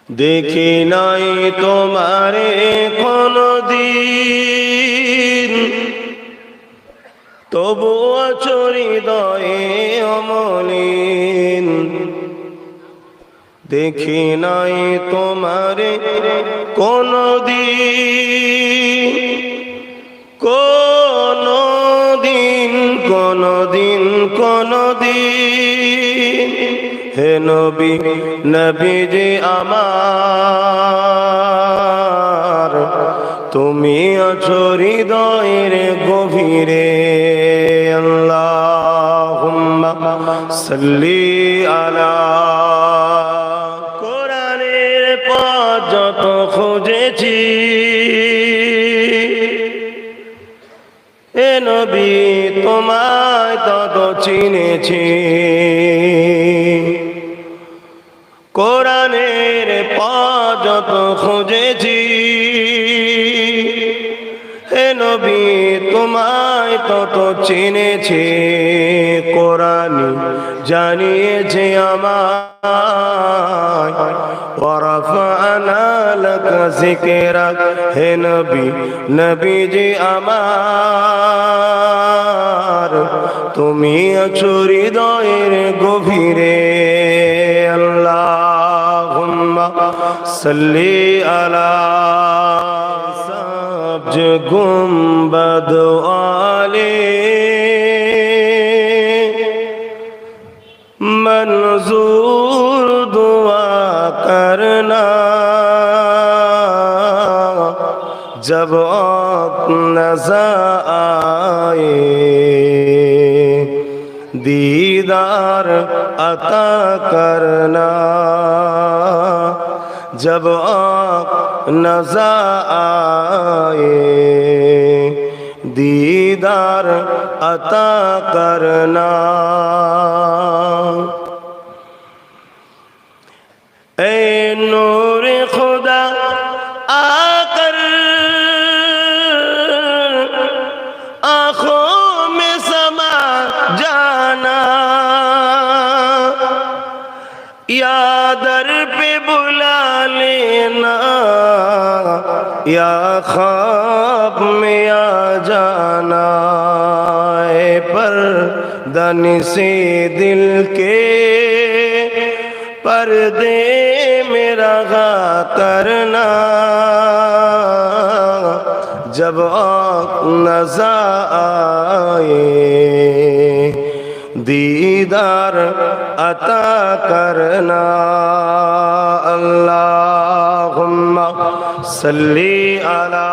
দেখি নাই তোমারে কোনদিন, তবুও হৃদয়ে অমলিন। দেখি নাই তোমারে কোনদিন, কোনদিন কোনদিন কোনদিন। হে নবী নবীজি আমার, তুমি আছো হৃদয়ের গভীরে। আল্লাহুম্মা সাল্লি আলা। কোরআনের পথ যত খুঁজেছি, এ নবী তোমায় তত চিনেছি। কোরআনের পথ যত খুঁজেছি, হে নবী তোমায় তত চিনেছি। কোরআন জানিয়েছে আমায়, ওয়ারাফা'না লাকা যিকরাক। হে নবী নবীজি আমার, তুমি আছো হৃদয়ের গভীরে। আল্লাহুম্মা সাল্লি আলা। সবজ গুম্বদ ওয়ালে मंजूर दुआ करना, जब वक्त नज़र आए दीदार अता करना। जब वक्त नज़र आए दीदार अता करना। ऐ नूर खुदा आकर आँखों में समा जाना, या दर पे बुला लेना, या ख्वाब में आ जाना। पर्दन से दिल के पर्दे में रहा करना, जब नज़र आए दीदार अता करना। अल्लाहुम्मा सल्ली अला।